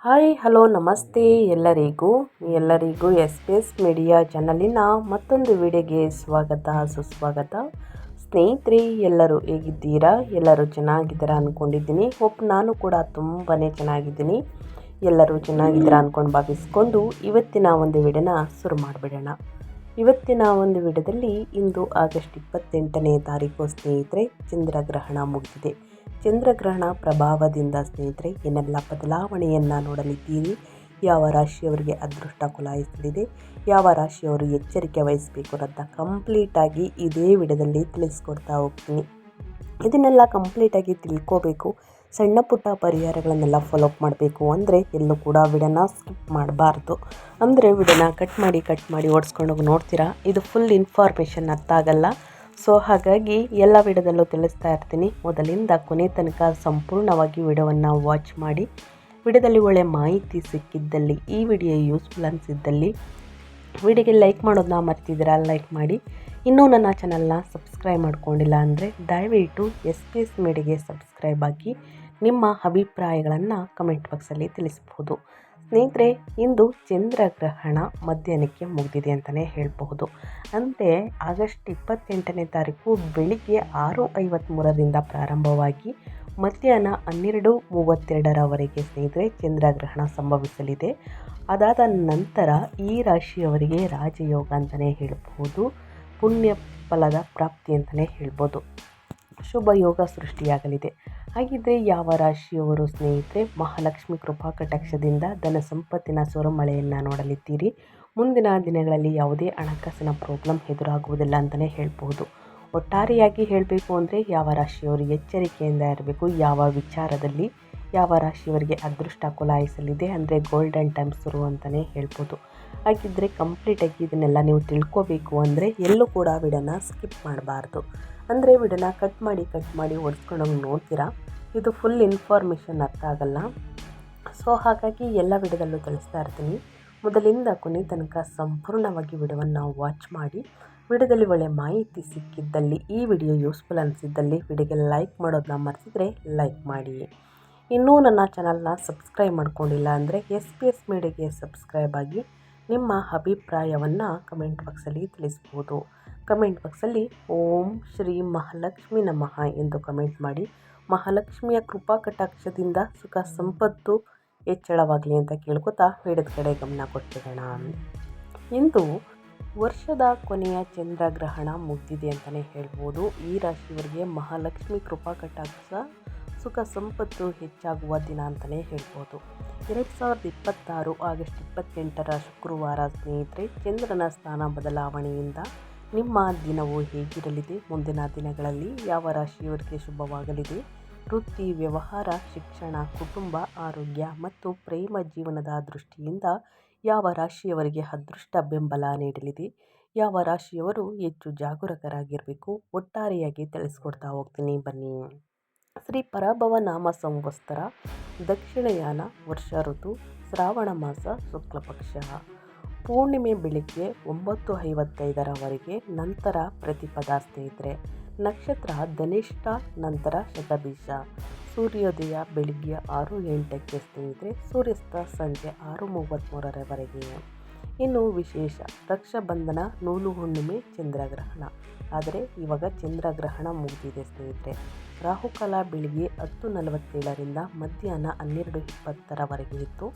Hi hello ನಮಸ್ತೆ ಎಲ್ಲರಿಗೂ S P S media ಚಾನಲಿನ ಮತ್ತೊಂದು ವಿಡಿಯೋಗೆ ಸ್ವಾಗತ ಸುಸ್ವಾಗತ. ಸ್ನೇಹಿತರೆ, ಎಲ್ಲರೂ ಹೇಗಿದ್ದೀರಾ? ಎಲ್ಲರೂ ಚೆನ್ನಾಗಿದ್ದೀರಾ ಅಂದ್ಕೊಂಡಿದ್ದೀನಿ. ನಾನು ಕೂಡ ತುಂಬಾ ಚೆನ್ನಾಗಿದ್ದೀನಿ. ಎಲ್ಲರೂ ಚೆನ್ನಾಗಿದ್ದೀರಾ ಅಂದ್ಕೊಂಡು ಭಾವಿಸ್ಕೊಂಡು ಇವತ್ತಿನ ಒಂದು ವಿಡಿಯೋನ ಶುರು ಮಾಡಿಬಿಡೋಣ. ಇವತ್ತಿನ ಒಂದು ವಿಡಿಯೋದಲ್ಲಿ ಇಂದು ಆಗಸ್ಟ್ 28ನೇ ತಾರೀಕು ಸ್ನೇಹಿತರೆ, ಚಂದ್ರಗ್ರಹಣ ಮುಗಿದಿದೆ. ಚಂದ್ರಗ್ರಹಣ ಪ್ರಭಾವದಿಂದ ಸ್ನೇಹಿತರೆ ಏನೆಲ್ಲ ಬದಲಾವಣೆಯನ್ನು ನೋಡಲಿದ್ದೀರಿ, ಯಾವ ರಾಶಿಯವರಿಗೆ ಅದೃಷ್ಟ ಕುಲಾಯಿಸಲಿದೆ, ಯಾವ ರಾಶಿಯವರು ಎಚ್ಚರಿಕೆ ವಹಿಸಬೇಕು ಅಂತ ಕಂಪ್ಲೀಟಾಗಿ ಇದೇ ವಿಡಿಯೋದಲ್ಲಿ ತಿಳಿಸ್ಕೊಡ್ತಾ ಹೋಗ್ತೀನಿ. ಇದನ್ನೆಲ್ಲ ಕಂಪ್ಲೀಟಾಗಿ ತಿಳ್ಕೋಬೇಕು, ಸಣ್ಣ ಪುಟ್ಟ ಪರಿಹಾರಗಳನ್ನೆಲ್ಲ ಫಾಲೋಅಪ್ ಮಾಡಬೇಕು ಅಂದರೆ ಎಲ್ಲೂ ಕೂಡ ವಿಡಿಯೋನ ಸ್ಕಿಪ್ ಮಾಡಬಾರ್ದು. ಅಂದರೆ ವಿಡಿಯೋನ ಕಟ್ ಮಾಡಿ ಓಡಿಸ್ಕೊಂಡೋಗಿ ನೋಡ್ತೀರಾ, ಇದು ಫುಲ್ ಇನ್ಫಾರ್ಮೇಷನ್ ಅರ್ಥ ಆಗಲ್ಲ. ಸೊ ಹಾಗಾಗಿ ಎಲ್ಲ ವಿಡಿಯೋದಲ್ಲೂ ತಿಳಿಸ್ತಾ ಇರ್ತೀನಿ. ಮೊದಲಿಂದ ಕೊನೆ ತನಕ ಸಂಪೂರ್ಣವಾಗಿ ವಿಡಿಯೋವನ್ನು ವಾಚ್ ಮಾಡಿ. ವಿಡಿಯೋದಲ್ಲಿ ಒಳ್ಳೆ ಮಾಹಿತಿ ಸಿಕ್ಕಿದ್ದಲ್ಲಿ, ಈ ವಿಡಿಯೋ ಯೂಸ್ಫುಲ್ ಅನಿಸಿದ್ದಲ್ಲಿ ವಿಡಿಯೋಗೆ ಲೈಕ್ ಮಾಡೋದನ್ನ ಮರ್ತಿದ್ದೀರಾ, ಲೈಕ್ ಮಾಡಿ. ಇನ್ನೂ ನನ್ನ ಚಾನಲ್ನ ಸಬ್ಸ್ಕ್ರೈಬ್ ಮಾಡ್ಕೊಂಡಿಲ್ಲ ಅಂದರೆ ದಯವಿಟ್ಟು ಎಸ್ ಪಿ ಎಸ್ ಮೀಡಿಯಾಗೆ ಸಬ್ಸ್ಕ್ರೈಬ್ ಆಗಿ ನಿಮ್ಮ ಅಭಿಪ್ರಾಯಗಳನ್ನು ಕಮೆಂಟ್ ಬಾಕ್ಸಲ್ಲಿ ತಿಳಿಸ್ಬೋದು. ಸ್ನೇಹಿತರೆ, ಇಂದು ಚಂದ್ರಗ್ರಹಣ ಮಧ್ಯಾಹ್ನಕ್ಕೆ ಮುಗಿದಿದೆ ಅಂತಲೇ ಹೇಳಬಹುದು. ಅಂದರೆ ಆಗಸ್ಟ್ 28ನೇ ತಾರೀಕು ಬೆಳಿಗ್ಗೆ 6:53ರಿಂದ ಪ್ರಾರಂಭವಾಗಿ ಮಧ್ಯಾಹ್ನ 12:32ರವರೆಗೆ ಸ್ನೇಹಿತರೆ ಚಂದ್ರಗ್ರಹಣ ಸಂಭವಿಸಲಿದೆ. ಅದಾದ ನಂತರ ಈ ರಾಶಿಯವರಿಗೆ ರಾಜಯೋಗ ಅಂತಲೇ ಹೇಳ್ಬೋದು, ಪುಣ್ಯ ಫಲದ ಪ್ರಾಪ್ತಿ ಅಂತಲೇ ಹೇಳ್ಬೋದು, ಶುಭ ಯೋಗ ಸೃಷ್ಟಿಯಾಗಲಿದೆ. ಹಾಗಿದ್ರೆ ಯಾವ ರಾಶಿಯವರು ಸ್ನೇಹಿತರೆ ಮಹಾಲಕ್ಷ್ಮಿ ಕೃಪಾ ಕಟಾಕ್ಷದಿಂದ ಧನ ಸಂಪತ್ತಿನ ಸುರಿಮಳೆಯನ್ನು ನೋಡಲಿದ್ದೀರಿ. ಮುಂದಿನ ದಿನಗಳಲ್ಲಿ ಯಾವುದೇ ಹಣಕಾಸಿನ ಪ್ರಾಬ್ಲಮ್ ಎದುರಾಗುವುದಿಲ್ಲ ಅಂತಲೇ ಹೇಳ್ಬೋದು. ಒಟ್ಟಾರೆಯಾಗಿ ಹೇಳಬೇಕು ಅಂದರೆ ಯಾವ ರಾಶಿಯವರು ಎಚ್ಚರಿಕೆಯಿಂದ ಇರಬೇಕು, ಯಾವ ವಿಚಾರದಲ್ಲಿ ಯಾವ ರಾಶಿಯವರಿಗೆ ಅದೃಷ್ಟ ಕುಲಾಯಿಸಲಿದೆ ಅಂದರೆ ಗೋಲ್ಡನ್ ಟೈಮ್ ಶುರು ಅಂತಲೇ ಹೇಳ್ಬೋದು. ಹಾಗಿದ್ದರೆ ಕಂಪ್ಲೀಟಾಗಿ ಇದನ್ನೆಲ್ಲ ನೀವು ತಿಳ್ಕೋಬೇಕು ಅಂದರೆ ಎಲ್ಲೂ ಕೂಡ ವಿಡಿಯೋನ ಸ್ಕಿಪ್ ಮಾಡಬಾರ್ದು. ಅಂದರೆ ವಿಡಿಯೋನ ಕಟ್ ಮಾಡಿ ಓಡಿಸ್ಕೊಂಡೋಗಿ ನೋಡ್ತೀರಾ, ಇದು ಫುಲ್ ಇನ್ಫಾರ್ಮೇಷನ್ ಅರ್ಥ ಆಗಲ್ಲ. ಸೊ ಹಾಗಾಗಿ ಎಲ್ಲ ವಿಡಿಯೋದಲ್ಲೂ ತಿಳಿಸ್ತಾ ಇರ್ತೀನಿ. ಮೊದಲಿಂದ ಕೊನೆ ತನಕ ಸಂಪೂರ್ಣವಾಗಿ ವಿಡಿಯೋವನ್ನು ವಾಚ್ ಮಾಡಿ. ವಿಡಿಯೋದಲ್ಲಿ ಒಳ್ಳೆ ಮಾಹಿತಿ ಸಿಕ್ಕಿದ್ದಲ್ಲಿ, ಈ ವಿಡಿಯೋ ಯೂಸ್ಫುಲ್ ಅನಿಸಿದ್ದಲ್ಲಿ ವಿಡಿಯೋಗೆ ಲೈಕ್ ಮಾಡೋದನ್ನ ಮರೆತಿದ್ರೆ ಲೈಕ್ ಮಾಡಿ. ಇನ್ನೂ ನನ್ನ ಚಾನಲ್ನ ಸಬ್ಸ್ಕ್ರೈಬ್ ಮಾಡ್ಕೊಂಡಿಲ್ಲ ಅಂದರೆ ಎಸ್ ಪಿ ಎಸ್ ಮೀಡಿಯಾಗೆ ಸಬ್ಸ್ಕ್ರೈಬ್ ಆಗಿ ನಿಮ್ಮ ಅಭಿಪ್ರಾಯವನ್ನು ಕಮೆಂಟ್ ಬಾಕ್ಸಲ್ಲಿ ತಿಳಿಸ್ಬೋದು. ಕಮೆಂಟ್ ಬಾಕ್ಸಲ್ಲಿ ಓಂ ಶ್ರೀ ಮಹಾಲಕ್ಷ್ಮಿ ನಮಃ ಎಂದು ಕಮೆಂಟ್ ಮಾಡಿ. ಮಹಾಲಕ್ಷ್ಮಿಯ ಕೃಪಾ ಕಟಾಕ್ಷದಿಂದ ಸುಖ ಸಂಪತ್ತು ಹೆಚ್ಚಳವಾಗಲಿ ಅಂತ ಕೇಳ್ಕೊತಾ ವಿಡಿಯೋದ ಕಡೆ ಗಮನ ಕೊಟ್ಟಿರೋಣ. ಇಂದು ವರ್ಷದ ಕೊನೆಯ ಚಂದ್ರಗ್ರಹಣ ಮುಗಿದಿದೆ ಅಂತಲೇ ಹೇಳ್ಬೋದು. ಈ ರಾಶಿಯವರಿಗೆ ಮಹಾಲಕ್ಷ್ಮಿ ಕೃಪಾ ಕಟಾಕ್ಷ ಸುಖ ಸಂಪತ್ತು ಹೆಚ್ಚಾಗುವ ದಿನ ಅಂತಲೇ ಹೇಳ್ಬೋದು. 2026 ಆಗಸ್ಟ್ 28ರ ಶುಕ್ರವಾರ ಸ್ನೇಹಿತರೆ, ಚಂದ್ರನ ಸ್ಥಾನ ಬದಲಾವಣೆಯಿಂದ ನಿಮ್ಮ ದಿನವು ಹೇಗಿರಲಿದೆ, ಮುಂದಿನ ದಿನಗಳಲ್ಲಿ ಯಾವ ರಾಶಿಯವರಿಗೆ ಶುಭವಾಗಲಿದೆ, ವೃತ್ತಿ, ವ್ಯವಹಾರ, ಶಿಕ್ಷಣ, ಕುಟುಂಬ, ಆರೋಗ್ಯ ಮತ್ತು ಪ್ರೇಮ ಜೀವನದ ದೃಷ್ಟಿಯಿಂದ ಯಾವ ರಾಶಿಯವರಿಗೆ ಅದೃಷ್ಟ ಬೆಂಬಲ ನೀಡಲಿದೆ, ಯಾವ ರಾಶಿಯವರು ಹೆಚ್ಚು ಜಾಗರೂಕರಾಗಿರಬೇಕು, ಒಟ್ಟಾರೆಯಾಗಿ ತಿಳಿಸ್ಕೊಡ್ತಾ ಹೋಗ್ತೀನಿ ಬನ್ನಿ. ಶ್ರೀ ಪರಾಭವ ನಾಮ ಸಂವತ್ಸರ, ದಕ್ಷಿಣಯಾನ, ವರ್ಷ ಋತು, ಶ್ರಾವಣ ಮಾಸ, ಶುಕ್ಲಪಕ್ಷ, ಪೂರ್ಣಿಮೆ ಬೆಳಿಗ್ಗೆ 9:55ರವರೆಗೆ, ನಂತರ ಪ್ರತಿಪದ ಸ್ನೇಹಿತರೆ, ನಕ್ಷತ್ರ ಧನಿಷ್ಠ, ನಂತರ ಶತಭಿಷ, ಸೂರ್ಯೋದಯ ಬೆಳಿಗ್ಗೆ 6:08ಕ್ಕೆ ಸ್ನೇಹಿತರೆ, ಸೂರ್ಯಾಸ್ತ ಸಂಜೆ 6:33ರವರೆಗೆ. ಇನ್ನು ವಿಶೇಷ ರಕ್ಷಾಬಂಧನ, ನೂಲು ಹುಣ್ಣಿಮೆ, ಚಂದ್ರಗ್ರಹಣ. ಆದರೆ ಇವಾಗ ಚಂದ್ರಗ್ರಹಣ ಮುಗಿದಿದೆ ಸ್ನೇಹಿತರೆ. ರಾಹುಕಾಲ ಬೆಳಿಗ್ಗೆ 10:47ರಿಂದ ಮಧ್ಯಾಹ್ನ 12:20ರವರೆಗೆ ಇತ್ತು.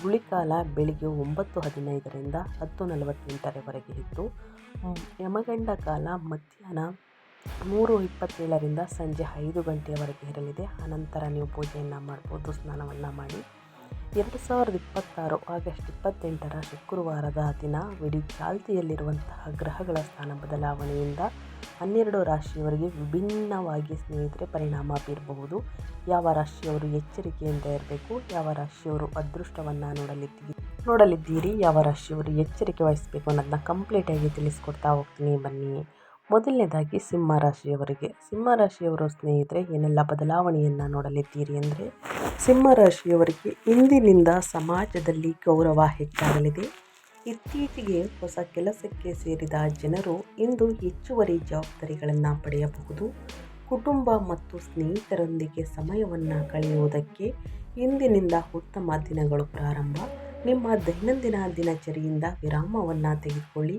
ಗುಳಿಕಾಲ ಬೆಳಿಗ್ಗೆ 9:15ರಿಂದ 10:48ರವರೆಗೆ ಇತ್ತು. ಯಮಗಂಡ ಕಾಲ ಮಧ್ಯಾಹ್ನ 3:27ರಿಂದ ಸಂಜೆ 5 ಗಂಟೆಯವರೆಗೆ ಇರಲಿದೆ. ಆನಂತರ ನೀವು ಪೂಜೆಯನ್ನು ಮಾಡ್ಬೋದು, ಸ್ನಾನವನ್ನು ಮಾಡಿ. 2026 ಆಗಸ್ಟ್ 28ರ ಶುಕ್ರವಾರದ ದಿನ ವಿಡೀ ಚಾಲ್ತಿಯಲ್ಲಿರುವಂತಹ ಗ್ರಹಗಳ ಸ್ಥಾನ ಬದಲಾವಣೆಯಿಂದ 12 ರಾಶಿಯವರಿಗೆ ವಿಭಿನ್ನವಾಗಿ ಸ್ನೇಹಿತರೆ ಪರಿಣಾಮ ಬೀರಬಹುದು. ಯಾವ ರಾಶಿಯವರು ಎಚ್ಚರಿಕೆಯಿಂದ ಇರಬೇಕು, ಯಾವ ರಾಶಿಯವರು ಅದೃಷ್ಟವನ್ನು ನೋಡಲಿದ್ದೀರಿ, ಯಾವ ರಾಶಿಯವರು ಎಚ್ಚರಿಕೆ ವಹಿಸಬೇಕು ಅನ್ನೋದನ್ನ ಕಂಪ್ಲೀಟಾಗಿ ತಿಳಿಸ್ಕೊಡ್ತಾ ಹೋಗ್ತೀನಿ ಬನ್ನಿ. ಮೊದಲನೇದಾಗಿ ಸಿಂಹರಾಶಿಯವರು ಸ್ನೇಹಿತರೆ ಏನೆಲ್ಲ ಬದಲಾವಣೆಯನ್ನು ನೋಡಲಿದ್ದೀರಿ ಅಂದರೆ, ಸಿಂಹರಾಶಿಯವರಿಗೆ ಇಂದಿನಿಂದ ಸಮಾಜದಲ್ಲಿ ಗೌರವ ಹೆಚ್ಚಾಗಲಿದೆ. ಇತ್ತೀಚೆಗೆ ಹೊಸ ಕೆಲಸಕ್ಕೆ ಸೇರಿದ ಜನರು ಇಂದು ಹೆಚ್ಚುವರಿ ಜವಾಬ್ದಾರಿಗಳನ್ನು ಪಡೆಯಬಹುದು. ಕುಟುಂಬ ಮತ್ತು ಸ್ನೇಹಿತರೊಂದಿಗೆ ಸಮಯವನ್ನು ಕಳೆಯುವುದಕ್ಕೆ ಇಂದಿನಿಂದ ಉತ್ತಮ ದಿನಗಳು ಪ್ರಾರಂಭ. ನಿಮ್ಮ ದೈನಂದಿನ ದಿನಚರಿಯಿಂದ ವಿರಾಮವನ್ನು ತೆಗೆದುಕೊಳ್ಳಿ.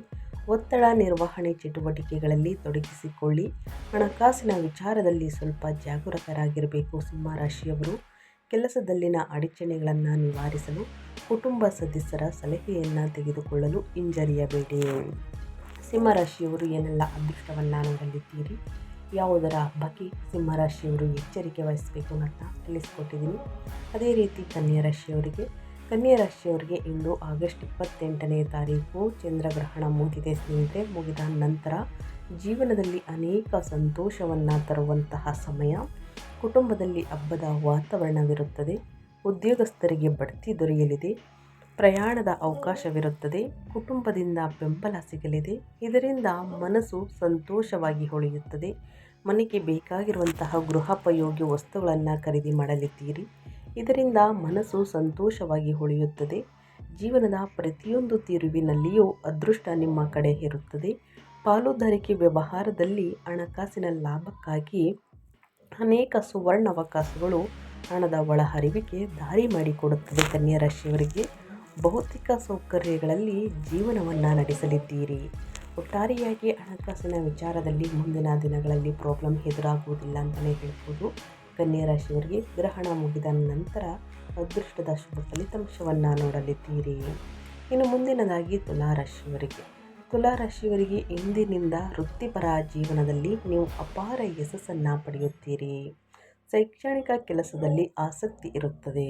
ಒತ್ತಡ ನಿರ್ವಹಣೆ ಚಟುವಟಿಕೆಗಳಲ್ಲಿ ತೊಡಗಿಸಿಕೊಳ್ಳಿ. ಹಣಕಾಸಿನ ವಿಚಾರದಲ್ಲಿ ಸ್ವಲ್ಪ ಜಾಗರೂಕರಾಗಿರಬೇಕು. ಸಿಂಹರಾಶಿಯವರು ಕೆಲಸದಲ್ಲಿನ ಅಡಚಣೆಗಳನ್ನು ನಿವಾರಿಸಲು ಕುಟುಂಬ ಸದಸ್ಯರ ಸಲಹೆಯನ್ನು ತೆಗೆದುಕೊಳ್ಳಲು ಹಿಂಜರಿಯಬೇಡಿ. ಸಿಂಹರಾಶಿಯವರು ಏನೆಲ್ಲ ಅದೃಷ್ಟವನ್ನು ನೋಡಲಿದ್ದೀರಿ, ಯಾವುದರ ಬಗ್ಗೆ ಸಿಂಹರಾಶಿಯವರು ಎಚ್ಚರಿಕೆ ವಹಿಸಬೇಕು ಅಂತ ತಿಳಿಸ್ಕೊಟ್ಟಿದ್ದೀನಿ. ಅದೇ ರೀತಿ ಕನ್ಯಾ ರಾಶಿಯವರಿಗೆ ಇಂದು ಆಗಸ್ಟ್ 28ನೇ ತಾರೀಕು ಚಂದ್ರಗ್ರಹಣ ಮುಗಿದಿದೆ ಸ್ನೇಹಿತರೆ. ಮುಗಿದ ನಂತರ ಜೀವನದಲ್ಲಿ ಅನೇಕ ಸಂತೋಷವನ್ನು ತರುವಂತಹ ಸಮಯ. ಕುಟುಂಬದಲ್ಲಿ ಹಬ್ಬದ ವಾತಾವರಣವಿರುತ್ತದೆ. ಉದ್ಯೋಗಸ್ಥರಿಗೆ ಬಡ್ತಿ ದೊರೆಯಲಿದೆ. ಪ್ರಯಾಣದ ಅವಕಾಶವಿರುತ್ತದೆ. ಕುಟುಂಬದಿಂದ ಬೆಂಬಲ ಸಿಗಲಿದೆ. ಇದರಿಂದ ಮನಸ್ಸು ಸಂತೋಷವಾಗಿ ಹೊಳೆಯುತ್ತದೆ. ಮನೆಗೆ ಬೇಕಾಗಿರುವಂತಹ ಗೃಹೋಪಯೋಗಿ ವಸ್ತುಗಳನ್ನು ಖರೀದಿ ಮಾಡಲಿದ್ದೀರಿ. ಇದರಿಂದ ಮನಸ್ಸು ಸಂತೋಷವಾಗಿ ಹೊಳೆಯುತ್ತದೆ. ಜೀವನದ ಪ್ರತಿಯೊಂದು ತಿರುವಿನಲ್ಲಿಯೂ ಅದೃಷ್ಟ ನಿಮ್ಮ ಕಡೆ ಇರುತ್ತದೆ. ಪಾಲುದಾರಿಕೆ ವ್ಯವಹಾರದಲ್ಲಿ ಹಣಕಾಸಿನ ಲಾಭಕ್ಕಾಗಿ ಅನೇಕ ಸುವರ್ಣಾವಕಾಶಗಳು ಹಣದ ಒಳಹರಿವಿಗೆ ದಾರಿ ಮಾಡಿಕೊಡುತ್ತದೆ. ಕನ್ಯಾ ರಾಶಿಯವರಿಗೆ ಭೌತಿಕ ಸೌಕರ್ಯಗಳಲ್ಲಿ ಜೀವನವನ್ನು ನಡೆಸಲಿದ್ದೀರಿ. ಒಟ್ಟಾರೆಯಾಗಿ ಹಣಕಾಸಿನ ವಿಚಾರದಲ್ಲಿ ಮುಂದಿನ ದಿನಗಳಲ್ಲಿ ಪ್ರಾಬ್ಲಮ್ ಎದುರಾಗುವುದಿಲ್ಲ ಅಂತಲೇ ಹೇಳ್ಬೋದು. ಕನ್ಯಾ ರಾಶಿಯವರಿಗೆ ಗ್ರಹಣ ಮುಗಿದ ನಂತರ ಅದೃಷ್ಟದ ಶುಭ ಫಲಿತಾಂಶವನ್ನು ನೋಡಲಿದ್ದೀರಿ. ಇನ್ನು ಮುಂದಿನದಾಗಿ ತುಲಾರಾಶಿಯವರಿಗೆ ಇಂದಿನಿಂದ ವೃತ್ತಿಪರ ಜೀವನದಲ್ಲಿ ನೀವು ಅಪಾರ ಯಶಸ್ಸನ್ನು ಪಡೆಯುತ್ತೀರಿ. ಶೈಕ್ಷಣಿಕ ಕೆಲಸದಲ್ಲಿ ಆಸಕ್ತಿ ಇರುತ್ತದೆ.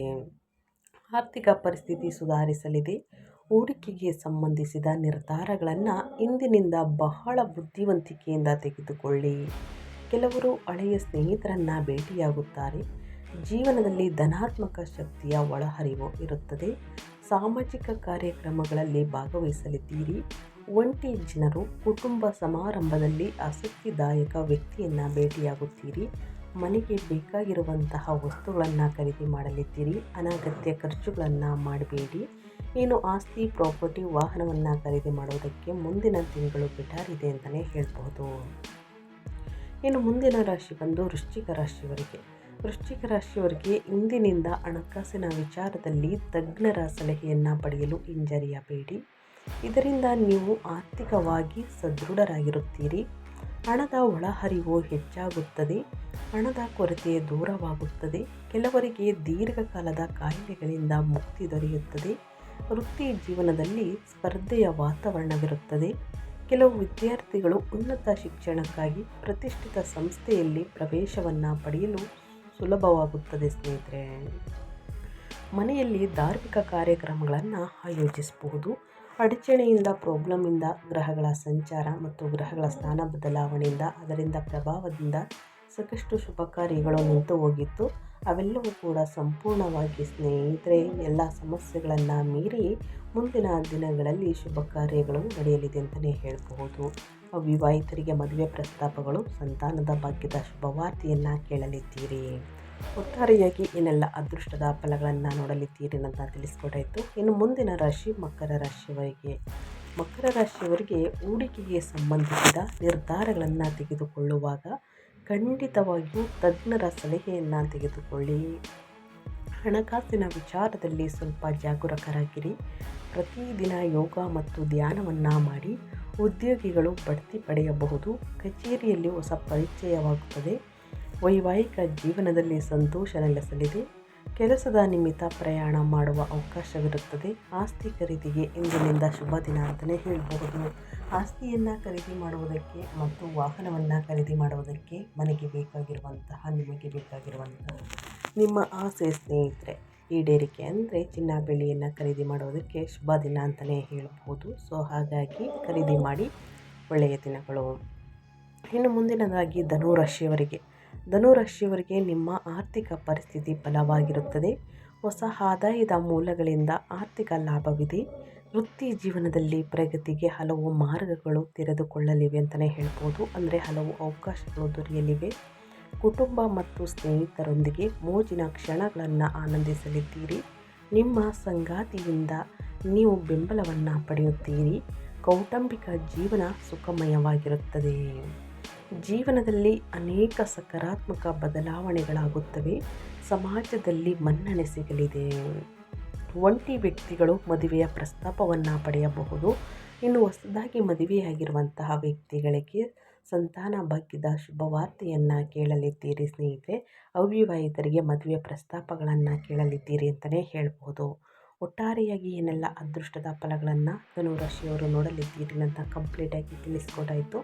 ಆರ್ಥಿಕ ಪರಿಸ್ಥಿತಿ ಸುಧಾರಿಸಲಿದೆ. ಹೂಡಿಕೆಗೆ ಸಂಬಂಧಿಸಿದ ನಿರ್ಧಾರಗಳನ್ನು ಇಂದಿನಿಂದ ಬಹಳ ಬುದ್ಧಿವಂತಿಕೆಯಿಂದ ತೆಗೆದುಕೊಳ್ಳಿ. ಕೆಲವರು ಹಳೆಯ ಸ್ನೇಹಿತರನ್ನು ಭೇಟಿಯಾಗುತ್ತಾರೆ. ಜೀವನದಲ್ಲಿ ಧನಾತ್ಮಕ ಶಕ್ತಿಯ ಒಳಹರಿವು ಇರುತ್ತದೆ. ಸಾಮಾಜಿಕ ಕಾರ್ಯಕ್ರಮಗಳಲ್ಲಿ ಭಾಗವಹಿಸಲಿದ್ದೀರಿ. ಒಂಟಿ ಜನರು ಕುಟುಂಬ ಸಮಾರಂಭದಲ್ಲಿ ಆಸಕ್ತಿದಾಯಕ ವ್ಯಕ್ತಿಯನ್ನು ಭೇಟಿಯಾಗುತ್ತೀರಿ. ಮನೆಗೆ ಬೇಕಾಗಿರುವಂತಹ ವಸ್ತುಗಳನ್ನು ಖರೀದಿ ಮಾಡಲಿದ್ದೀರಿ. ಅನಗತ್ಯ ಖರ್ಚುಗಳನ್ನು ಮಾಡಬೇಡಿ. ಇನ್ನು ಆಸ್ತಿ, ಪ್ರಾಪರ್ಟಿ, ವಾಹನವನ್ನು ಖರೀದಿ ಮಾಡುವುದಕ್ಕೆ ಮುಂದಿನ ತಿಂಗಳು ಬೆಟರ್ ಇದೆ ಅಂತಲೇ ಹೇಳ್ಬೋದು. ಇನ್ನು ಮುಂದಿನ ರಾಶಿ ಬಂದು ವೃಶ್ಚಿಕ ರಾಶಿಯವರಿಗೆ ಇಂದಿನಿಂದ ಹಣಕಾಸಿನ ವಿಚಾರದಲ್ಲಿ ತಜ್ಞರ ಸಲಹೆಯನ್ನು ಪಡೆಯಲು ಹಿಂಜರಿಯಬೇಡಿ. ಇದರಿಂದ ನೀವು ಆರ್ಥಿಕವಾಗಿ ಸದೃಢರಾಗಿರುತ್ತೀರಿ. ಹಣದ ಒಳಹರಿವು ಹೆಚ್ಚಾಗುತ್ತದೆ. ಹಣದ ಕೊರತೆ ದೂರವಾಗುತ್ತದೆ. ಕೆಲವರಿಗೆ ದೀರ್ಘಕಾಲದ ಕಾಯಿಲೆಗಳಿಂದ ಮುಕ್ತಿ ದೊರೆಯುತ್ತದೆ. ವೃತ್ತಿ ಜೀವನದಲ್ಲಿ ಸ್ಪರ್ಧೆಯ ವಾತಾವರಣವಿರುತ್ತದೆ. ಕೆಲವು ವಿದ್ಯಾರ್ಥಿಗಳು ಉನ್ನತ ಶಿಕ್ಷಣಕ್ಕಾಗಿ ಪ್ರತಿಷ್ಠಿತ ಸಂಸ್ಥೆಯಲ್ಲಿ ಪ್ರವೇಶವನ್ನು ಪಡೆಯಲು ಸುಲಭವಾಗುತ್ತದೆ ಸ್ನೇಹಿತರೆ. ಮನೆಯಲ್ಲಿ ಧಾರ್ಮಿಕ ಕಾರ್ಯಕ್ರಮಗಳನ್ನು ಆಯೋಜಿಸಬಹುದು. ಅಡಚಣೆಯಿಂದ ಪ್ರಾಬ್ಲಮಿಂದ ಗ್ರಹಗಳ ಸಂಚಾರ ಮತ್ತು ಗ್ರಹಗಳ ಸ್ಥಾನ ಬದಲಾವಣೆಯಿಂದ ಅದರಿಂದ ಪ್ರಭಾವದಿಂದ ಸಾಕಷ್ಟು ಶುಭ ಕಾರ್ಯಗಳು ನಿಂತು ಹೋಗಿತ್ತು. ಅವೆಲ್ಲವೂ ಕೂಡ ಸಂಪೂರ್ಣವಾಗಿ ಸ್ನೇಹಿತರೆ ಎಲ್ಲ ಸಮಸ್ಯೆಗಳನ್ನು ಮೀರಿ ಮುಂದಿನ ದಿನಗಳಲ್ಲಿ ಶುಭ ಕಾರ್ಯಗಳು ನಡೆಯಲಿದೆ ಅಂತಲೇ ಹೇಳಬಹುದು. ವಿವಾಹಿತರಿಗೆ ಮದುವೆ ಪ್ರಸ್ತಾಪಗಳು, ಸಂತಾನದ ಭಾಗ್ಯದ ಶುಭವಾರ್ತೆಯನ್ನು ಕೇಳಲಿದ್ದೀರಿ. ಒಟ್ಟಾರೆಯಾಗಿ ಏನೆಲ್ಲ ಅದೃಷ್ಟದ ಫಲಗಳನ್ನು ನೋಡಲಿದ್ದೀರಿ ಅಂತ ತಿಳಿಸ್ಕೊಟ್ಟಾಯಿತು. ಇನ್ನು ಮುಂದಿನ ರಾಶಿ ಮಕರ ರಾಶಿಯವರಿಗೆ ಹೂಡಿಕೆಗೆ ಸಂಬಂಧಿಸಿದ ನಿರ್ಧಾರಗಳನ್ನು ತೆಗೆದುಕೊಳ್ಳುವಾಗ ಖಂಡಿತವಾಗಿಯೂ ತಜ್ಞರ ಸಲಹೆಯನ್ನು ತೆಗೆದುಕೊಳ್ಳಿ. ಹಣಕಾಸಿನ ವಿಚಾರದಲ್ಲಿ ಸ್ವಲ್ಪ ಜಾಗರೂಕರಾಗಿರಿ. ಪ್ರತಿದಿನ ಯೋಗ ಮತ್ತು ಧ್ಯಾನವನ್ನು ಮಾಡಿ. ಉದ್ಯೋಗಿಗಳು ಬಡ್ತಿ ಪಡೆಯಬಹುದು. ಕಚೇರಿಯಲ್ಲಿ ಹೊಸ ಪರಿಚಯವಾಗುತ್ತದೆ. ವೈವಾಹಿಕ ಜೀವನದಲ್ಲಿ ಸಂತೋಷ ನೆಲೆಸಲಿದೆ. ಕೆಲಸದ ನಿಮಿತ್ತ ಪ್ರಯಾಣ ಮಾಡುವ ಅವಕಾಶವಿರುತ್ತದೆ. ಆಸ್ತಿ ಖರೀದಿಗೆ ಇಂದಿನಿಂದ ಶುಭ ದಿನ ಅಂತಲೇ ಹೇಳಬಹುದು. ಆಸ್ತಿಯನ್ನು ಖರೀದಿ ಮಾಡುವುದಕ್ಕೆ ಮತ್ತು ವಾಹನವನ್ನು ಖರೀದಿ ಮಾಡುವುದಕ್ಕೆ ನಿಮಗೆ ಬೇಕಾಗಿರುವಂತಹ ನಿಮ್ಮ ಆಸೆ ಸ್ನೇಹಿತರೆ ಈಡೇರಿಕೆ ಅಂದರೆ ಚಿನ್ನ ಬೆಳ್ಳಿಯನ್ನು ಖರೀದಿ ಮಾಡುವುದಕ್ಕೆ ಶುಭ ದಿನ ಅಂತಲೇ ಹೇಳಬಹುದು. ಸೊ ಹಾಗಾಗಿ ಖರೀದಿ ಮಾಡಿ, ಒಳ್ಳೆಯ ದಿನಗಳು. ಇನ್ನು ಮುಂದಿನದಾಗಿ ಧನುರಾಶಿಯವರಿಗೆ ನಿಮ್ಮ ಆರ್ಥಿಕ ಪರಿಸ್ಥಿತಿ ಬಲವಾಗಿರುತ್ತದೆ. ಹೊಸ ಆದಾಯದ ಮೂಲಗಳಿಂದ ಆರ್ಥಿಕ ಲಾಭವಿದೆ. ವೃತ್ತಿ ಜೀವನದಲ್ಲಿ ಪ್ರಗತಿಗೆ ಹಲವು ಮಾರ್ಗಗಳು ತೆರೆದುಕೊಳ್ಳಲಿವೆ ಅಂತಲೇ ಹೇಳ್ಬೋದು. ಅಂದರೆ ಹಲವು ಅವಕಾಶಗಳು ದೊರೆಯಲಿವೆ. ಕುಟುಂಬ ಮತ್ತು ಸ್ನೇಹಿತರೊಂದಿಗೆ ಮೋಜಿನ ಕ್ಷಣಗಳನ್ನು ಆನಂದಿಸಲಿದ್ದೀರಿ. ನಿಮ್ಮ ಸಂಗಾತಿಯಿಂದ ನೀವು ಬೆಂಬಲವನ್ನು ಪಡೆಯುತ್ತೀರಿ. ಕೌಟುಂಬಿಕ ಜೀವನ ಸುಖಮಯವಾಗಿರುತ್ತದೆ. ಜೀವನದಲ್ಲಿ ಅನೇಕ ಸಕಾರಾತ್ಮಕ ಬದಲಾವಣೆಗಳಾಗುತ್ತವೆ. ಸಮಾಜದಲ್ಲಿ ಮನ್ನಣೆ ಸಿಗಲಿದೆ. ಒಂಟಿ ವ್ಯಕ್ತಿಗಳು ಮದುವೆಯ ಪ್ರಸ್ತಾಪವನ್ನು ಪಡೆಯಬಹುದು. ಇನ್ನು ಹೊಸದಾಗಿ ಮದುವೆಯಾಗಿರುವಂತಹ ವ್ಯಕ್ತಿಗಳಿಗೆ ಸಂತಾನ ಭಾಗ್ಯದ ಶುಭವಾರ್ತೆಯನ್ನು ಕೇಳಲಿದ್ದೀರಿ ಸ್ನೇಹಿತರೆ. ಅವಿವಾಹಿತರಿಗೆ ಮದುವೆ ಪ್ರಸ್ತಾಪಗಳನ್ನು ಕೇಳಲಿದ್ದೀರಿ ಅಂತಲೇ ಹೇಳ್ಬೋದು. ಒಟ್ಟಾರೆಯಾಗಿ ಏನೆಲ್ಲ ಅದೃಷ್ಟದ ಫಲಗಳನ್ನು ಧನುರಾಶಿಯವರು ನೋಡಲಿದ್ದೀರಿ ಅಂತ ಕಂಪ್ಲೀಟಾಗಿ ತಿಳಿಸ್ಕೊಟ್ಟಾಯಿತು.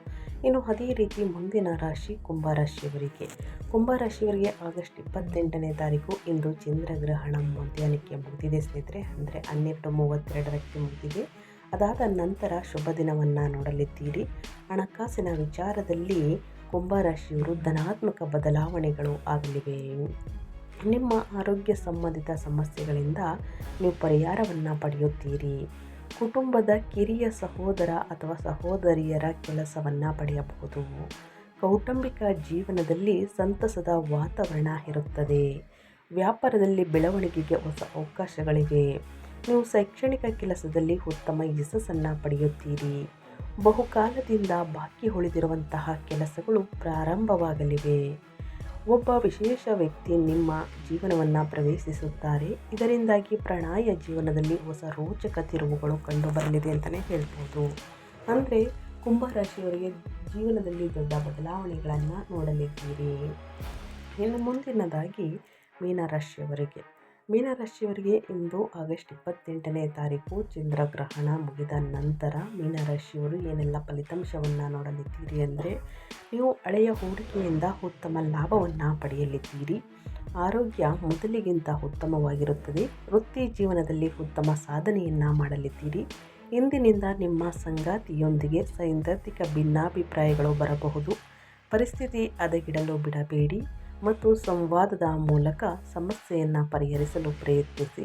ಇನ್ನು ಅದೇ ರೀತಿ ಮುಂದಿನ ರಾಶಿ ಕುಂಭರಾಶಿಯವರಿಗೆ. ಕುಂಭರಾಶಿಯವರಿಗೆ ಆಗಸ್ಟ್ 28ನೇ ತಾರೀಕು ಇಂದು ಚಂದ್ರಗ್ರಹಣ ಮಧ್ಯಾಹ್ನಕ್ಕೆ ಮುಗಿದಿದೆ ಸ್ನೇಹಿತರೆ. ಅಂದರೆ 12:32ಕ್ಕೆ ಮುಗಿದಿದೆ. ಅದಾದ ನಂತರ ಶುಭ ದಿನವನ್ನು ನೋಡಲಿದ್ದೀರಿ. ಹಣಕಾಸಿನ ವಿಚಾರದಲ್ಲಿ ಕುಂಭರಾಶಿಯವರು ಧನಾತ್ಮಕ ಬದಲಾವಣೆಗಳು ಆಗಲಿವೆ. ನಿಮ್ಮ ಆರೋಗ್ಯ ಸಂಬಂಧಿತ ಸಮಸ್ಯೆಗಳಿಂದ ನೀವು ಪರಿಹಾರವನ್ನು ಪಡೆಯುತ್ತೀರಿ. ಕುಟುಂಬದ ಕಿರಿಯ ಸಹೋದರ ಅಥವಾ ಸಹೋದರಿಯರ ಕೆಲಸವನ್ನು ಪಡೆಯಬಹುದು. ಕೌಟುಂಬಿಕ ಜೀವನದಲ್ಲಿ ಸಂತಸದ ವಾತಾವರಣ ಇರುತ್ತದೆ. ವ್ಯಾಪಾರದಲ್ಲಿ ಬೆಳವಣಿಗೆಗೆ ಹೊಸ ಅವಕಾಶಗಳಿವೆ. ನೀವು ಶೈಕ್ಷಣಿಕ ಕೆಲಸದಲ್ಲಿ ಉತ್ತಮ ಯಶಸ್ಸನ್ನು ಪಡೆಯುತ್ತೀರಿ. ಬಹುಕಾಲದಿಂದ ಬಾಕಿ ಉಳಿದಿರುವಂತಹ ಕೆಲಸಗಳು ಪ್ರಾರಂಭವಾಗಲಿವೆ. ಒಬ್ಬ ವಿಶೇಷ ವ್ಯಕ್ತಿ ನಿಮ್ಮ ಜೀವನವನ್ನು ಪ್ರವೇಶಿಸುತ್ತಾರೆ. ಇದರಿಂದಾಗಿ ಪ್ರಣಯ ಜೀವನದಲ್ಲಿ ಹೊಸ ರೋಚಕ ತಿರುವುಗಳು ಕಂಡುಬರಲಿದೆ ಅಂತಲೇ ಹೇಳ್ಬೋದು. ಅಂದರೆ ಕುಂಭರಾಶಿಯವರಿಗೆ ಜೀವನದಲ್ಲಿ ದೊಡ್ಡ ಬದಲಾವಣೆಗಳನ್ನು ನೋಡಲಿದ್ದೀರಿ. ಇನ್ನು ಮುಂದಿನದಾಗಿ ಮೀನರಾಶಿಯವರಿಗೆ ಇಂದು ಆಗಸ್ಟ್ 28ನೇ ತಾರೀಕು ಚಂದ್ರಗ್ರಹಣ ಮುಗಿದ ನಂತರ ಮೀನರಾಶಿಯವರು ಏನೆಲ್ಲ ಫಲಿತಾಂಶವನ್ನು ನೋಡಲಿದ್ದೀರಿ ಅಂದರೆ, ನೀವು ಹಳೆಯ ಹೂಡಿಕೆಯಿಂದ ಉತ್ತಮ ಲಾಭವನ್ನು ಪಡೆಯಲಿದ್ದೀರಿ. ಆರೋಗ್ಯ ಮೊದಲಿಗಿಂತ ಉತ್ತಮವಾಗಿರುತ್ತದೆ. ವೃತ್ತಿ ಜೀವನದಲ್ಲಿ ಉತ್ತಮ ಸಾಧನೆಯನ್ನು ಮಾಡಲಿದ್ದೀರಿ. ಇಂದಿನಿಂದ ನಿಮ್ಮ ಸಂಗಾತಿಯೊಂದಿಗೆ ಸೈದ್ಧಾಂತಿಕ ಭಿನ್ನಾಭಿಪ್ರಾಯಗಳು ಬರಬಹುದು. ಪರಿಸ್ಥಿತಿ ಹದಗೆಡಲು ಬಿಡಬೇಡಿ ಮತ್ತು ಸಂವಾದದ ಮೂಲಕ ಸಮಸ್ಯೆಯನ್ನು ಪರಿಹರಿಸಲು ಪ್ರಯತ್ನಿಸಿ.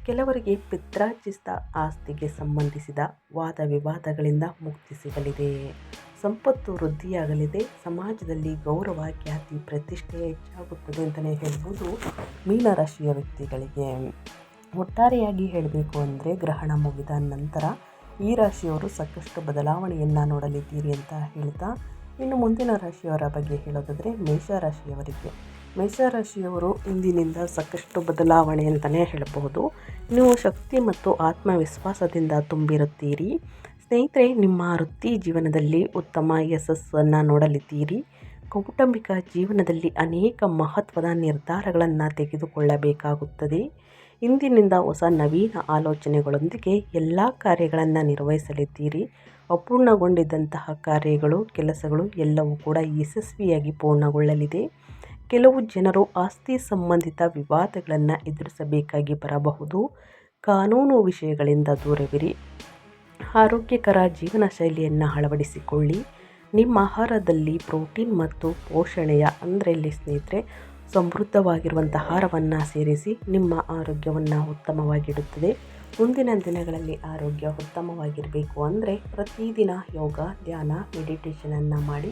ಕೆಲವರಿಗೆ ಪಿತ್ರಾರ್ಜಿತ ಆಸ್ತಿಗೆ ಸಂಬಂಧಿಸಿದ ವಾದ ವಿವಾದಗಳಿಂದ ಮುಕ್ತಿ ಸಿಗಲಿದೆ. ಸಂಪತ್ತು ವೃದ್ಧಿಯಾಗಲಿದೆ. ಸಮಾಜದಲ್ಲಿ ಗೌರವ, ಖ್ಯಾತಿ, ಪ್ರತಿಷ್ಠೆ ಹೆಚ್ಚಾಗುತ್ತದೆ ಅಂತಲೇ ಹೇಳ್ಬೋದು ಮೀನರಾಶಿಯ ವ್ಯಕ್ತಿಗಳಿಗೆ. ಒಟ್ಟಾರೆಯಾಗಿ ಹೇಳಬೇಕು ಅಂದರೆ ಗ್ರಹಣ ಮುಗಿದ ನಂತರ ಈ ರಾಶಿಯವರು ಸಾಕಷ್ಟು ಬದಲಾವಣೆಯನ್ನು ನೋಡಲಿದ್ದೀರಿ ಅಂತ ಹೇಳ್ತಾ, ಇನ್ನು ಮುಂದಿನ ರಾಶಿಯವರ ಬಗ್ಗೆ ಹೇಳೋದಾದರೆ ಮೇಷರಾಶಿಯವರು ಇಂದಿನಿಂದ ಸಾಕಷ್ಟು ಬದಲಾವಣೆ ಅಂತಲೇ ಹೇಳಬಹುದು. ನೀವು ಶಕ್ತಿ ಮತ್ತು ಆತ್ಮವಿಶ್ವಾಸದಿಂದ ತುಂಬಿರುತ್ತೀರಿ. ಸ್ನೇಹಿತರೆ, ನಿಮ್ಮ ವೃತ್ತಿ ಜೀವನದಲ್ಲಿ ಉತ್ತಮ ಯಶಸ್ಸನ್ನು ನೋಡಲಿದ್ದೀರಿ. ಕೌಟುಂಬಿಕ ಜೀವನದಲ್ಲಿ ಅನೇಕ ಮಹತ್ವದ ನಿರ್ಧಾರಗಳನ್ನು ತೆಗೆದುಕೊಳ್ಳಬೇಕಾಗುತ್ತದೆ. ಇಂದಿನಿಂದ ಹೊಸ ನವೀನ ಆಲೋಚನೆಗಳೊಂದಿಗೆ ಎಲ್ಲ ಕಾರ್ಯಗಳನ್ನು ನಿರ್ವಹಿಸಲಿದ್ದೀರಿ. ಅಪೂರ್ಣಗೊಂಡಿದ್ದಂತಹ ಕಾರ್ಯಗಳು, ಕೆಲಸಗಳು ಎಲ್ಲವೂ ಕೂಡ ಯಶಸ್ವಿಯಾಗಿ ಪೂರ್ಣಗೊಳ್ಳಲಿದೆ. ಕೆಲವು ಜನರು ಆಸ್ತಿ ಸಂಬಂಧಿತ ವಿವಾದಗಳನ್ನು ಎದುರಿಸಬೇಕಾಗಿ ಬರಬಹುದು. ಕಾನೂನು ವಿಷಯಗಳಿಂದ ದೂರವಿರಿ. ಆರೋಗ್ಯಕರ ಜೀವನ ಶೈಲಿಯನ್ನು ಅಳವಡಿಸಿಕೊಳ್ಳಿ. ನಿಮ್ಮ ಆಹಾರದಲ್ಲಿ ಪ್ರೋಟೀನ್ ಮತ್ತು ಪೋಷಣೆಯ ಇಲ್ಲಿ ಸ್ನೇಹಿತರೆ ಸಮೃದ್ಧವಾಗಿರುವಂಥ ಆಹಾರವನ್ನು ಸೇರಿಸಿ ನಿಮ್ಮ ಆರೋಗ್ಯವನ್ನು ಉತ್ತಮವಾಗಿಡುತ್ತದೆ. ಮುಂದಿನ ದಿನಗಳಲ್ಲಿ ಆರೋಗ್ಯ ಉತ್ತಮವಾಗಿರಬೇಕು ಅಂದರೆ ಪ್ರತಿದಿನ ಯೋಗ, ಧ್ಯಾನ, ಮೆಡಿಟೇಷನನ್ನು ಮಾಡಿ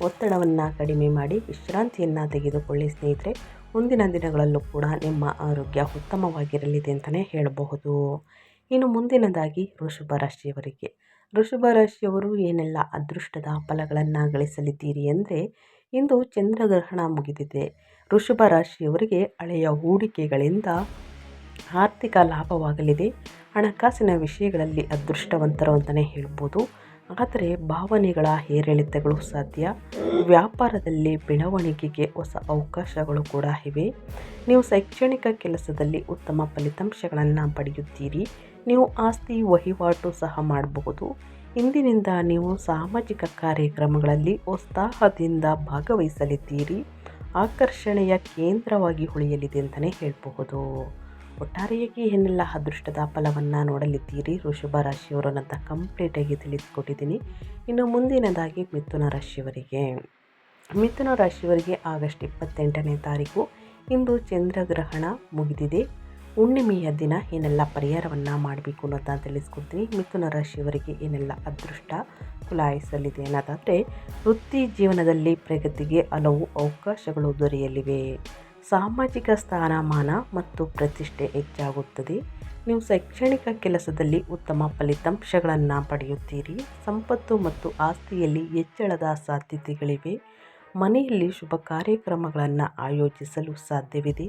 ಒತ್ತಡವನ್ನು ಕಡಿಮೆ ಮಾಡಿ ವಿಶ್ರಾಂತಿಯನ್ನು ತೆಗೆದುಕೊಳ್ಳಿ ಸ್ನೇಹಿತರೆ. ಮುಂದಿನ ದಿನಗಳಲ್ಲೂ ಕೂಡ ನಿಮ್ಮ ಆರೋಗ್ಯ ಉತ್ತಮವಾಗಿರಲಿದೆ ಅಂತಲೇ ಹೇಳಬಹುದು. ಇನ್ನು ಮುಂದಿನದಾಗಿ ವೃಷಭ ರಾಶಿಯವರು ಏನೆಲ್ಲ ಅದೃಷ್ಟದ ಫಲಗಳನ್ನು ಗಳಿಸಲಿದ್ದೀರಿ ಅಂದರೆ, ಇಂದು ಚಂದ್ರಗ್ರಹಣ ಮುಗಿದಿದೆ. ವೃಷಭ ರಾಶಿಯವರಿಗೆ ಹಳೆಯ ಹೂಡಿಕೆಗಳಿಂದ ಆರ್ಥಿಕ ಲಾಭವಾಗಲಿದೆ. ಹಣಕಾಸಿನ ವಿಷಯಗಳಲ್ಲಿ ಅದೃಷ್ಟವಂತರು ಅಂತಲೇ ಹೇಳ್ಬೋದು. ಆದರೆ ಭಾವನೆಗಳ ಏರಿಳಿತಗಳು ಸಾಧ್ಯ. ವ್ಯಾಪಾರದಲ್ಲಿ ಬೆಳವಣಿಗೆಗೆ ಹೊಸ ಅವಕಾಶಗಳು ಕೂಡ ಇವೆ. ನೀವು ಶೈಕ್ಷಣಿಕ ಕೆಲಸದಲ್ಲಿ ಉತ್ತಮ ಫಲಿತಾಂಶಗಳನ್ನು ಪಡೆಯುತ್ತೀರಿ. ನೀವು ಆಸ್ತಿ ವಹಿವಾಟು ಸಹ ಮಾಡಬಹುದು. ಇಂದಿನಿಂದ ನೀವು ಸಾಮಾಜಿಕ ಕಾರ್ಯಕ್ರಮಗಳಲ್ಲಿ ಉತ್ಸಾಹದಿಂದ ಭಾಗವಹಿಸಲಿದ್ದೀರಿ. ಆಕರ್ಷಣೆಯ ಕೇಂದ್ರವಾಗಿ ಉಳಿಯಲಿದೆ ಅಂತಲೇ ಹೇಳಬಹುದು. ಒಟ್ಟಾರೆಯಾಗಿ ಏನೆಲ್ಲ ಅದೃಷ್ಟದ ಫಲವನ್ನು ನೋಡಲಿದ್ದೀರಿ ವೃಷಭ ರಾಶಿಯವರು ಅಂತ ಕಂಪ್ಲೀಟಾಗಿ ತಿಳಿದುಕೊಟ್ಟಿದ್ದೀನಿ. ಇನ್ನು ಮುಂದಿನದಾಗಿ ಮಿಥುನ ರಾಶಿಯವರಿಗೆ ಆಗಸ್ಟ್ 28ನೇ ತಾರೀಕು ಇಂದು ಚಂದ್ರಗ್ರಹಣ ಮುಗಿದಿದೆ. ಹುಣ್ಣಿಮೆಯ ದಿನ ಏನೆಲ್ಲ ಪರಿಹಾರವನ್ನು ಮಾಡಬೇಕು ಅನ್ನೋದನ್ನು ತಿಳಿಸ್ಕೊಡ್ತೀನಿ. ಮಿಥುನ ರಾಶಿಯವರಿಗೆ ಏನೆಲ್ಲ ಅದೃಷ್ಟ ಕುಲಾಯಿಸಲಿದೆ ಅನ್ನೋದಾದರೆ, ವೃತ್ತಿ ಜೀವನದಲ್ಲಿ ಪ್ರಗತಿಗೆ ಹಲವು ಅವಕಾಶಗಳು ದೊರೆಯಲಿವೆ. ಸಾಮಾಜಿಕ ಸ್ಥಾನಮಾನ ಮತ್ತು ಪ್ರತಿಷ್ಠೆ ಹೆಚ್ಚಾಗುತ್ತದೆ. ನೀವು ಶೈಕ್ಷಣಿಕ ಕೆಲಸದಲ್ಲಿ ಉತ್ತಮ ಫಲಿತಾಂಶಗಳನ್ನು ಪಡೆಯುತ್ತೀರಿ. ಸಂಪತ್ತು ಮತ್ತು ಆಸ್ತಿಯಲ್ಲಿ ಹೆಚ್ಚಳದ ಸಾಧ್ಯತೆಗಳಿವೆ. ಮನೆಯಲ್ಲಿ ಶುಭ ಕಾರ್ಯಕ್ರಮಗಳನ್ನು ಆಯೋಜಿಸಲು ಸಾಧ್ಯವಿದೆ.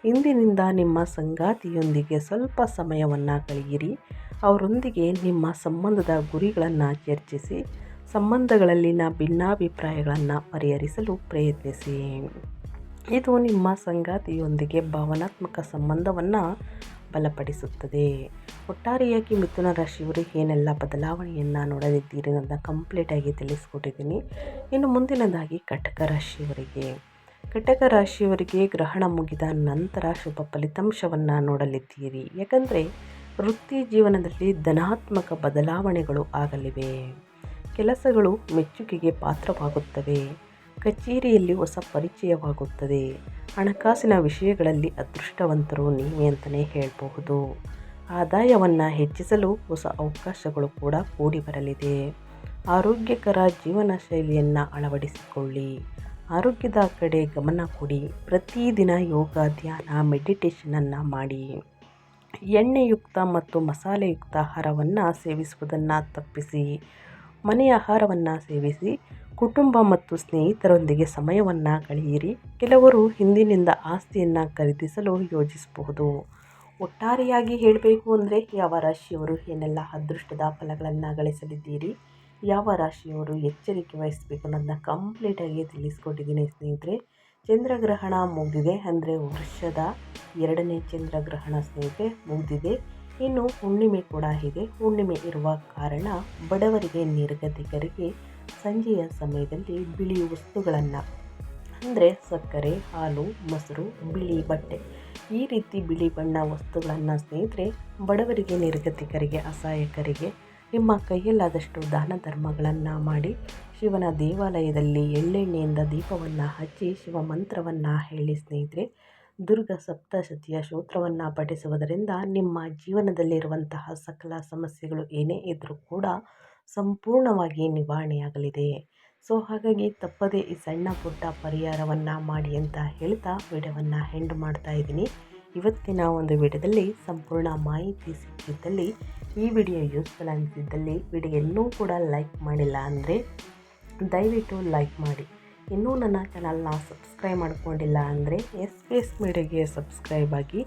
ಇಂದಿನಿಂದ ನಿಮ್ಮ ಸಂಗಾತಿಯೊಂದಿಗೆ ಸ್ವಲ್ಪ ಸಮಯವನ್ನು ಕಳೆಯಿರಿ. ಅವರೊಂದಿಗೆ ನಿಮ್ಮ ಸಂಬಂಧದ ಗುರಿಗಳನ್ನು ಚರ್ಚಿಸಿ ಸಂಬಂಧಗಳಲ್ಲಿನ ಭಿನ್ನಾಭಿಪ್ರಾಯಗಳನ್ನು ಪರಿಹರಿಸಲು ಪ್ರಯತ್ನಿಸಿ. ಇದು ನಿಮ್ಮ ಸಂಗಾತಿಯೊಂದಿಗೆ ಭಾವನಾತ್ಮಕ ಸಂಬಂಧವನ್ನು ಬಲಪಡಿಸುತ್ತದೆ. ಒಟ್ಟಾರೆಯಾಗಿ ಮಿಥುನ ರಾಶಿಯವರು ಏನೆಲ್ಲ ಬದಲಾವಣೆಯನ್ನು ನೋಡಲಿದ್ದೀರಿ ಅನ್ನೋದನ್ನ ಕಂಪ್ಲೀಟಾಗಿ ತಿಳಿಸ್ಕೊಟ್ಟಿದ್ದೀನಿ. ಇನ್ನು ಮುಂದಿನದಾಗಿ ಕಟಕ ರಾಶಿಯವರಿಗೆ ಗ್ರಹಣ ಮುಗಿದ ನಂತರ ಶುಭ ಫಲಿತಾಂಶವನ್ನು ನೋಡಲಿದ್ದೀರಿ. ಯಾಕಂದರೆ ವೃತ್ತಿ ಜೀವನದಲ್ಲಿ ಧನಾತ್ಮಕ ಬದಲಾವಣೆಗಳು ಆಗಲಿವೆ. ಕೆಲಸಗಳು ಮೆಚ್ಚುಗೆಗೆ ಪಾತ್ರವಾಗುತ್ತವೆ. ಕಚೇರಿಯಲ್ಲಿ ಹೊಸ ಪರಿಚಯವಾಗುತ್ತದೆ. ಹಣಕಾಸಿನ ವಿಷಯಗಳಲ್ಲಿ ಅದೃಷ್ಟವಂತರು ನೀವೇ ಅಂತಲೇ ಹೇಳಬಹುದು. ಆದಾಯವನ್ನು ಹೆಚ್ಚಿಸಲು ಹೊಸ ಅವಕಾಶಗಳು ಕೂಡ ಕೂಡಿ ಬರಲಿದೆ. ಆರೋಗ್ಯಕರ ಜೀವನ ಶೈಲಿಯನ್ನು ಅಳವಡಿಸಿಕೊಳ್ಳಿ. ಆರೋಗ್ಯದ ಕಡೆ ಗಮನ ಕೊಡಿ. ಪ್ರತಿದಿನ ಯೋಗ, ಧ್ಯಾನ, ಮೆಡಿಟೇಷನನ್ನು ಮಾಡಿ. ಎಣ್ಣೆಯುಕ್ತ ಮತ್ತು ಮಸಾಲೆಯುಕ್ತ ಆಹಾರವನ್ನು ಸೇವಿಸುವುದನ್ನು ತಪ್ಪಿಸಿ. ಮನೆಯ ಆಹಾರವನ್ನು ಸೇವಿಸಿ. ಕುಟುಂಬ ಮತ್ತು ಸ್ನೇಹಿತರೊಂದಿಗೆ ಸಮಯವನ್ನು ಕಳೆಯಿರಿ. ಕೆಲವರು ಹಿಂದಿನಿಂದ ಆಸ್ತಿಯನ್ನು ಖರೀದಿಸಲು ಯೋಜಿಸಬಹುದು. ಒಟ್ಟಾರೆಯಾಗಿ ಹೇಳಬೇಕು ಅಂದರೆ ಯಾವ ರಾಶಿಯವರು ಏನೆಲ್ಲ ಅದೃಷ್ಟದ ಫಲಗಳನ್ನು ಗಳಿಸಲಿದ್ದೀರಿ, ಯಾವ ರಾಶಿಯವರು ಎಚ್ಚರಿಕೆ ವಹಿಸಬೇಕು ಅನ್ನೋದನ್ನ ಕಂಪ್ಲೀಟಾಗಿ ತಿಳಿಸ್ಕೊಟ್ಟಿದ್ದೀನಿ ಸ್ನೇಹಿತರೆ. ಚಂದ್ರಗ್ರಹಣ ಮುಗಿದಿದೆ, ಅಂದರೆ ವರ್ಷದ 2ನೇ ಚಂದ್ರಗ್ರಹಣ ಸ್ನೇಹಿತರೆ ಮುಗಿದಿದೆ. ಇನ್ನು ಹುಣ್ಣಿಮೆ ಕೂಡ ಇದೆ. ಹುಣ್ಣಿಮೆ ಇರುವ ಕಾರಣ ಬಡವರಿಗೆ, ನಿರ್ಗತಿಕರಿಗೆ ಸಂಜೆಯ ಸಮಯದಲ್ಲಿ ಬಿಳಿ ವಸ್ತುಗಳನ್ನು ಅಂದರೆ ಸಕ್ಕರೆ, ಹಾಲು, ಮೊಸರು, ಬಿಳಿ ಬಟ್ಟೆ, ಈ ರೀತಿ ಬಿಳಿ ಬಣ್ಣ ವಸ್ತುಗಳನ್ನು ಸ್ನೇಹಿತರೆ ಬಡವರಿಗೆ, ನಿರ್ಗತಿಕರಿಗೆ, ಅಸಹಾಯಕರಿಗೆ ನಿಮ್ಮ ಕೈಯಲ್ಲಾದಷ್ಟು ದಾನ ಧರ್ಮಗಳನ್ನು ಮಾಡಿ. ಶಿವನ ದೇವಾಲಯದಲ್ಲಿ ಎಳ್ಳೆಣ್ಣೆಯಿಂದ ದೀಪವನ್ನು ಹಚ್ಚಿ ಶಿವ ಮಂತ್ರವನ್ನು ಹೇಳಿ ಸ್ನೇಹಿತರೆ. ದುರ್ಗಾ ಸಪ್ತಶತಿಯ ಸ್ತೋತ್ರವನ್ನು ಪಠಿಸುವುದರಿಂದ ನಿಮ್ಮ ಜೀವನದಲ್ಲಿರುವಂತಹ ಸಕಲ ಸಮಸ್ಯೆಗಳು ಏನೇ ಇದ್ದರೂ ಕೂಡ ಸಂಪೂರ್ಣವಾಗಿ ನಿವಾರಣೆಯಾಗಲಿದೆ. ಸೊ ಹಾಗಾಗಿ ತಪ್ಪದೇ ಈ ಸಣ್ಣ ಪುಟ್ಟ ಪರಿಹಾರವನ್ನು ಮಾಡಿ ಅಂತ ಹೇಳ್ತಾ ವಿಡಿಯೋವನ್ನು ಎಂಡ್ ಮಾಡ್ತಾ ಇದ್ದೀನಿ. ಇವತ್ತಿನ ಒಂದು ವಿಡಿಯೋದಲ್ಲಿ ಸಂಪೂರ್ಣ ಮಾಹಿತಿ ಸಿಕ್ಕಿದ್ದಲ್ಲಿ, ಈ ವಿಡಿಯೋ ಯೂಸ್ಫುಲ್ ಅನಿಸಿದ್ದಲ್ಲಿ ವಿಡಿಯೋ ಇನ್ನೂ ಕೂಡ ಲೈಕ್ ಮಾಡಿಲ್ಲ ಅಂದರೆ ದಯವಿಟ್ಟು ಲೈಕ್ ಮಾಡಿ. ಇನ್ನೂ ನನ್ನ ಚಾನಲ್ನ ಸಬ್ಸ್ಕ್ರೈಬ್ ಮಾಡ್ಕೊಂಡಿಲ್ಲ ಅಂದರೆ SPS ಮೀಡಿಯಾಗೆ ಸಬ್ಸ್ಕ್ರೈಬ್ ಆಗಿ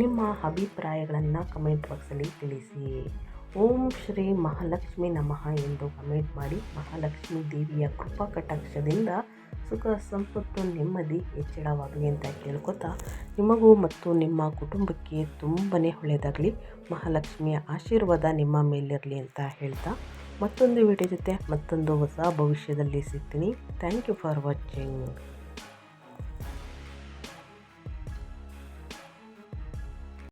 ನಿಮ್ಮ ಅಭಿಪ್ರಾಯಗಳನ್ನು ಕಮೆಂಟ್ ಬಾಕ್ಸಲ್ಲಿ ತಿಳಿಸಿ. ಓಂ ಶ್ರೀ ಮಹಾಲಕ್ಷ್ಮಿ ನಮಃ ಎಂದು ಕಮೆಂಟ್ ಮಾಡಿ. ಮಹಾಲಕ್ಷ್ಮಿ ದೇವಿಯ ಕೃಪಾ ಕಟಾಕ್ಷದಿಂದ ಸುಖ, ಸಂಪತ್ತು, ನೆಮ್ಮದಿ ಹೆಚ್ಚಳವಾಗಲಿ ಅಂತ ಕೇಳ್ಕೊತಾ, ನಿಮಗೂ ಮತ್ತು ನಿಮ್ಮ ಕುಟುಂಬಕ್ಕೆ ತುಂಬನೇ ಒಳ್ಳೆಯದಾಗಲಿ, ಮಹಾಲಕ್ಷ್ಮಿಯ ಆಶೀರ್ವಾದ ನಿಮ್ಮ ಮೇಲಿರಲಿ ಅಂತ ಹೇಳ್ತಾ ಮತ್ತೊಂದು ವಿಡಿಯೋ ಜೊತೆ ಮತ್ತೊಂದು ಹೊಸ ಭವಿಷ್ಯದಲ್ಲಿ ಸಿಗ್ತೀನಿ. Thank you for watching.